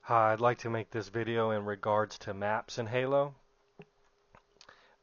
Hi, I'd like to make this video in regards to maps in Halo.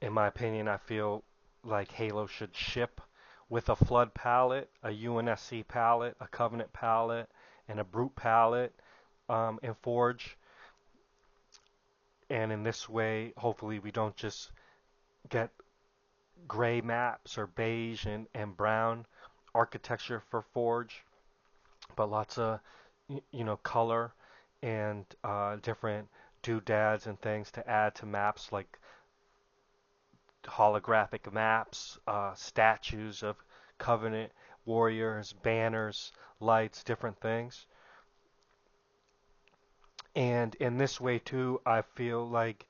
In my opinion, I feel like Halo should ship with a Flood palette, a UNSC palette, a Covenant palette, and a Brute palette in Forge. And in this way, hopefully we don't just get gray maps or beige and brown architecture for Forge, but lots of color and different doodads and things to add to maps like holographic maps, statues of Covenant warriors, banners, lights, different things. And in this way too, I feel like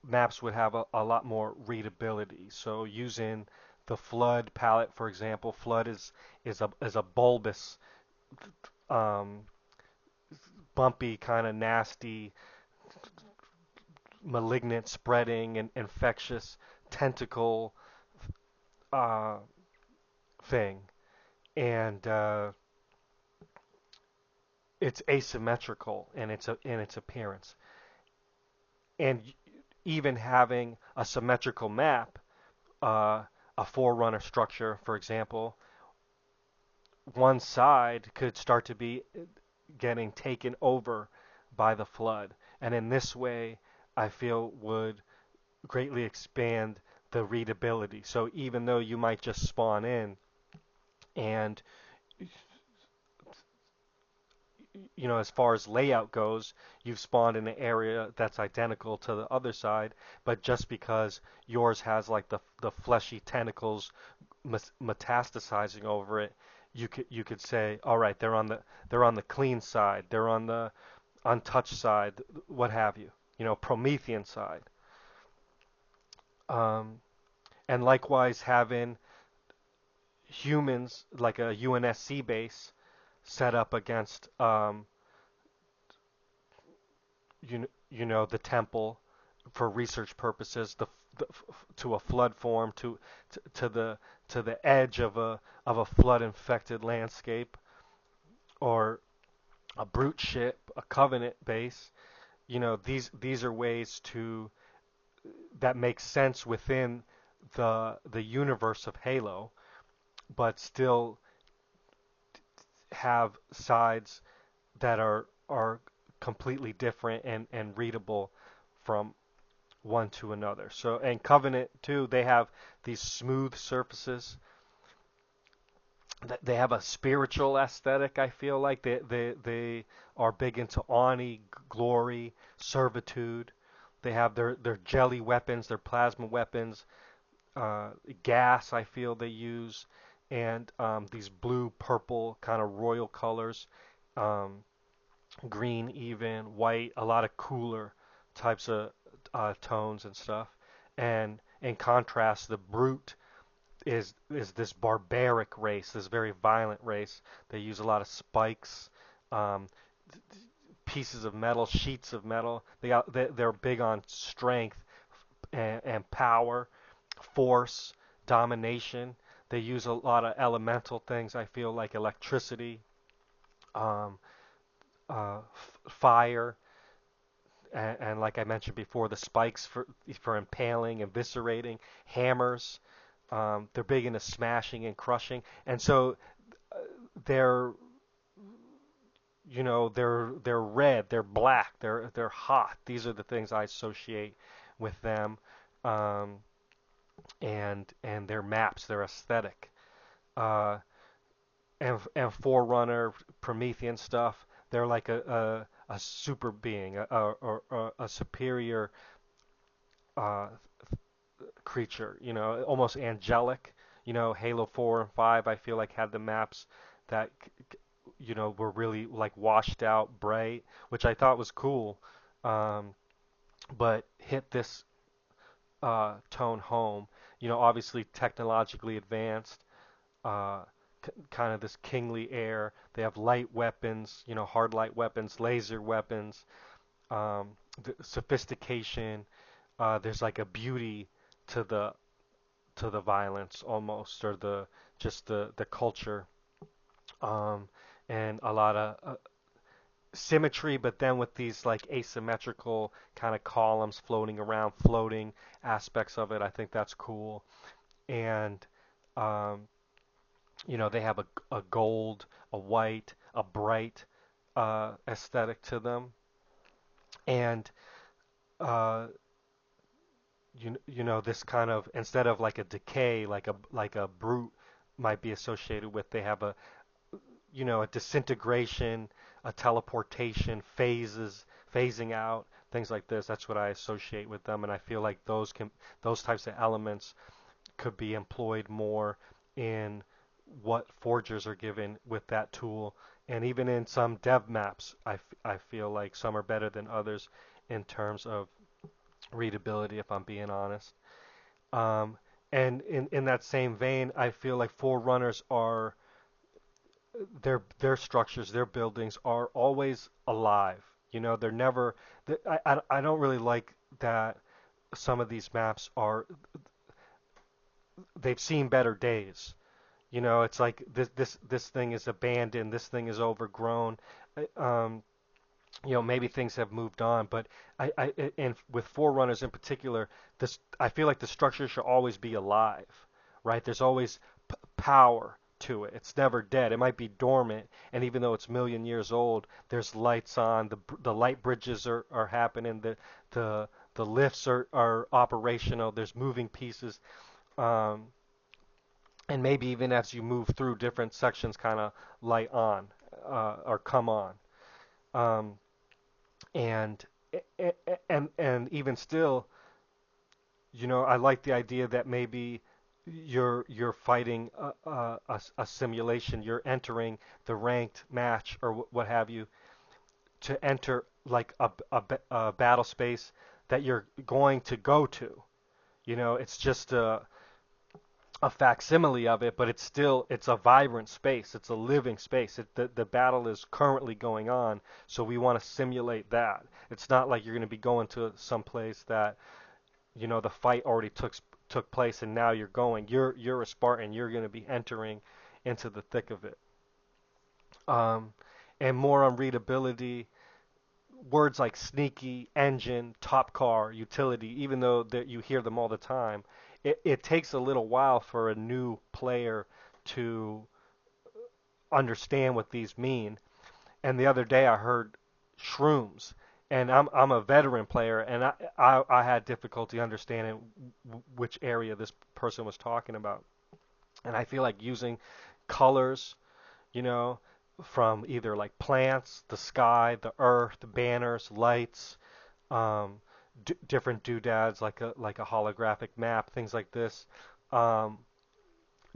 maps would have a lot more readability. So using the Flood palette, for example, Flood is a bulbous, um, bumpy, kind of nasty, malignant, spreading, and infectious tentacle uh, thing, and it's asymmetrical in its appearance. And even having a symmetrical map, uh, a forerunner structure, for example, one side could start to be getting taken over by the flood, and in this way, I feel would greatly expand the readability. So even though you might just spawn in and as far as layout goes, you've spawned in an area that's identical to the other side, but just because yours has like the fleshy tentacles metastasizing over it, you could say, all right, they're on the clean side, they're on the untouched side, what have you, Promethean side. Um, and likewise, having humans like a UNSC base set up against the temple for research purposes, the to a flood form, to the edge of a flood infected landscape, or a brute ship, a covenant base. These are ways to that make sense within the universe of Halo, but still have sides that are completely different and readable from one to another. So, and Covenant too, they have these smooth surfaces. They have a spiritual aesthetic. I feel like they are big into Ani, glory, servitude. They have their jelly weapons, their plasma weapons, uh, gas. I feel they use, and these blue, purple kind of royal colors, um, green, even white. A lot of cooler types of tones and stuff. And in contrast, the brute is this barbaric race, this very violent race. They use a lot of spikes, um, pieces of metal, sheets of metal. They're big on strength and power, force, domination. They use a lot of elemental things. I feel like electricity, um, fire, and like I mentioned before, the spikes for impaling, eviscerating, hammers. They're big into smashing and crushing, and so they're they're red, they're black, they're hot. These are the things I associate with them, um, and their maps, their aesthetic, uh, and Forerunner, Promethean stuff. They're like a super being, a superior uh, creature, almost angelic. Halo 4 and 5, I feel like had the maps that were really like washed out, bright, which I thought was cool, um, but hit this tone home. Obviously technologically advanced, uh, kind of this kingly air. They have light weapons, hard light weapons, laser weapons, um, sophistication. There's like a beauty to the violence almost, or the culture, um, and a lot of symmetry, but then with these like asymmetrical kind of columns floating around, floating aspects of it. I think that's cool. And um, they have a gold, a white, a bright aesthetic to them. And uh, this kind of, instead of like a decay, like a brute might be associated with, they have a disintegration, a teleportation, phases, phasing out, things like this. That's what I associate with them, and I feel like those types of elements could be employed more in what forgers are given with that tool, and even in some dev maps, I feel like some are better than others in terms of readability, if I'm being honest. Um, and in that same vein, I feel like forerunners are their structures, their buildings are always alive. They're never. I don't really like that some of these maps are. They've seen better days. It's like this thing is abandoned. This thing is overgrown. Um, maybe things have moved on, but and with forerunners in particular, this I feel like the structure should always be alive, right? There's always power to it. It's never dead. It might be dormant, and even though it's a million years old, there's lights on. The light bridges are happening. The the lifts are operational. There's moving pieces, um, and maybe even as you move through different sections, kind of light on or come on. Um, and and even still, I like the idea that maybe you're fighting a simulation. You're entering the ranked match or what have you to enter like a battle space that you're going to go to. It's just a facsimile of it, but it's a vibrant space. It's a living space. The battle is currently going on, so we want to simulate that. It's not like you're going to be going to some place that the fight already took place and now you're going. You're a Spartan. You're going to be entering into the thick of it. Um, and more on readability, words like sneaky, engine, top car, utility, even though that you hear them all the time, it takes a little while for a new player to understand what these mean. And the other day I heard shrooms, and I'm a veteran player, and I had difficulty understanding which area this person was talking about. And I feel like using colors, you know, from either like plants, the sky, the earth, the banners, lights, um, different doodads like a holographic map, things like this, um,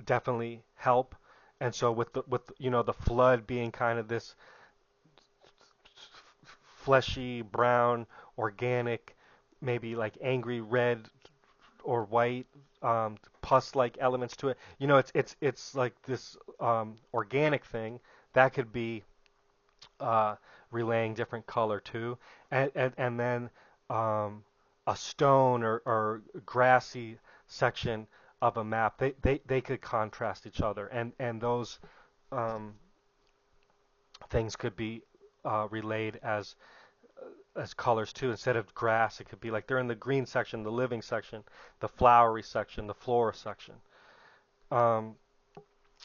definitely help. And so with the flood being kind of this fleshy brown organic, maybe like angry red or white, pus-like elements to it. It's like this organic thing that could be uh, relaying different color too, and then um, a stone or grassy section of a map. They could contrast each other, and those um, things could be relayed as colors too. Instead of grass, it could be like they're in the green section, the living section, the flowery section, the flora section. Um,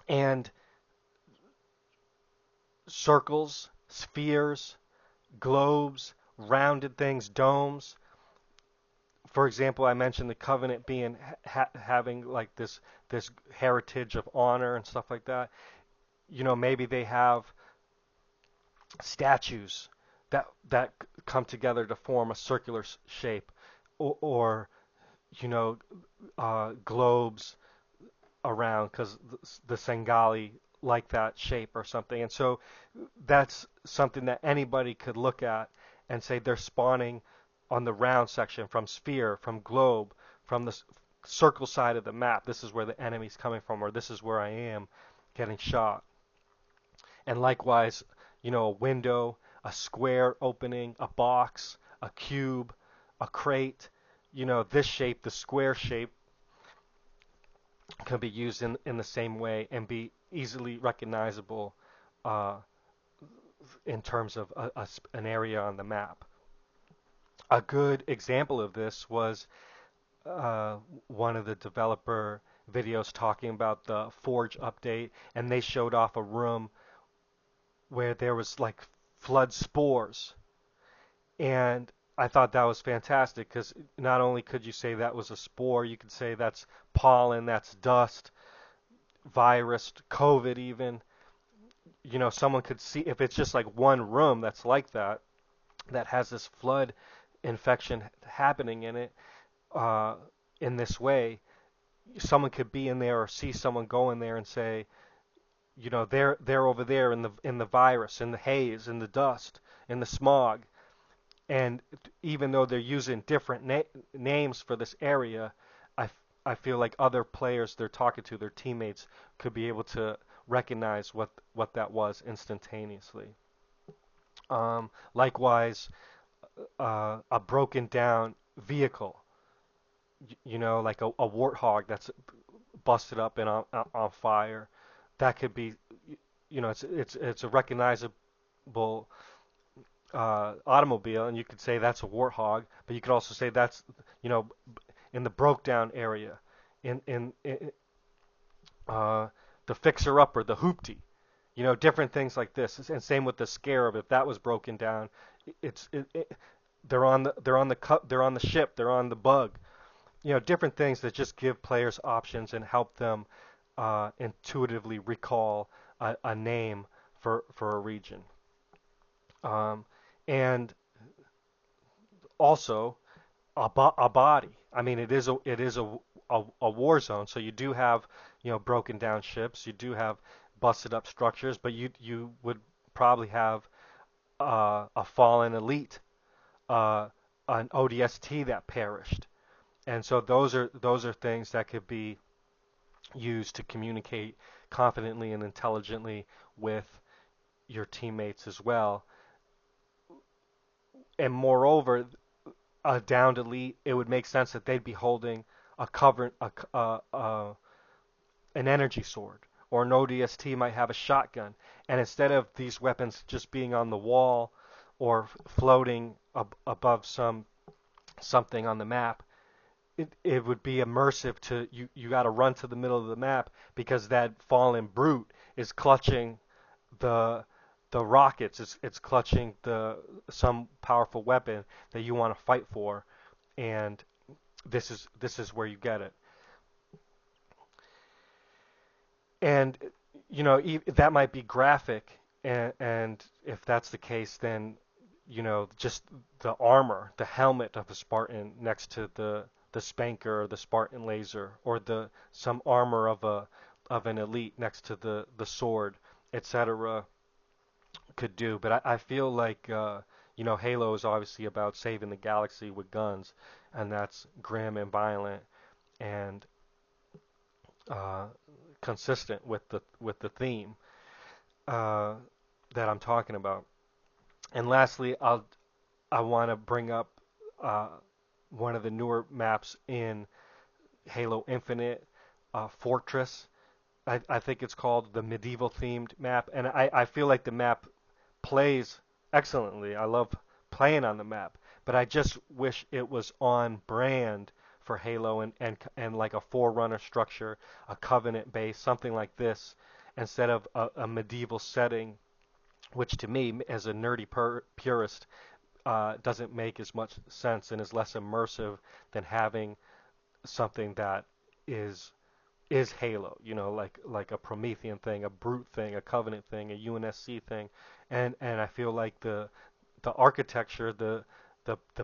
and circles, spheres, globes, rounded things, domes. For example, I mentioned the covenant being having like this heritage of honor and stuff like that. Maybe they have statues that come together to form a circular shape, or you know globes around because the Sengali like that shape or something. And so that's something that anybody could look at and say they're spawning on the round section from sphere, from globe, from the circle side of the map. This is where the enemy's coming from, or this is where I am getting shot. And likewise, a window, a square opening, a box, a cube, a crate, this shape, the square shape, can be used in the same way and be easily recognizable uh, in terms of an area on the map. A good example of this was uh, one of the developer videos talking about the Forge update, and they showed off a room where there was like flood spores, and I thought that was fantastic because not only could you say that was a spore, you could say that's pollen, that's dust, virus, COVID even. Someone could see if it's just like one room that's like that, that has this flood infection happening in it, uh, in this way, someone could be in there or see someone go in there and say, they're over there in the virus, in the haze, in the dust, in the smog, and even though they're using different names for this area, I, I feel like other players they're talking to, their teammates, could be able to recognize what that was instantaneously. Likewise, a broken down vehicle, like a warthog that's busted up and on fire, that could be, it's a recognizable automobile, and you could say that's a warthog, but you could also say that's, you know, in the broke down area, in uh, the fixer upper, the hoopty, different things like this. And same with the scarab. If that was broken down, it's they're on the ship, they're on the bug. Different things that just give players options and help them intuitively recall a name for a region. Um, and also a body. I mean, it is a war zone, so you do have broken down ships, you do have busted up structures, but you would probably have a fallen elite, uh, an ODST that perished, and so those are things that could be used to communicate confidently and intelligently with your teammates as well. And moreover, a downed elite, it would make sense that they'd be holding a cover, an energy sword, or an ODST might have a shotgun. And instead of these weapons just being on the wall or floating above something on the map, it would be immersive to you. You got to run to the middle of the map because that fallen brute is clutching the the rockets. It's clutching the some powerful weapon that you want to fight for, and this is where you get it. And that might be graphic, and if that's the case, then just the armor, the helmet of a Spartan next to the Spanker or the Spartan laser, or the some armor of an elite next to the sword, etc. could do. But I feel like Halo is obviously about saving the galaxy with guns, and that's grim and violent and uh, consistent with the theme uh, that I'm talking about. And lastly, I want to bring up uh, one of the newer maps in Halo Infinite, Fortress. I think it's called the medieval themed map, and I feel like the map plays excellently. I love playing on the map, but I just wish it was on brand for Halo, and like a Forerunner structure, a Covenant base, something like this, instead of a medieval setting, which to me, as a nerdy purist, doesn't make as much sense and is less immersive than having something that is is Halo, like a Promethean thing, a Brute thing, a Covenant thing, a UNSC thing, and I feel like the architecture, the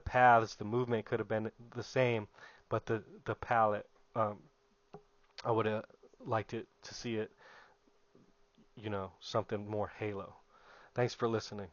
paths, the movement could have been the same, but the palette, um, I would have liked it to see it, something more Halo. Thanks for listening.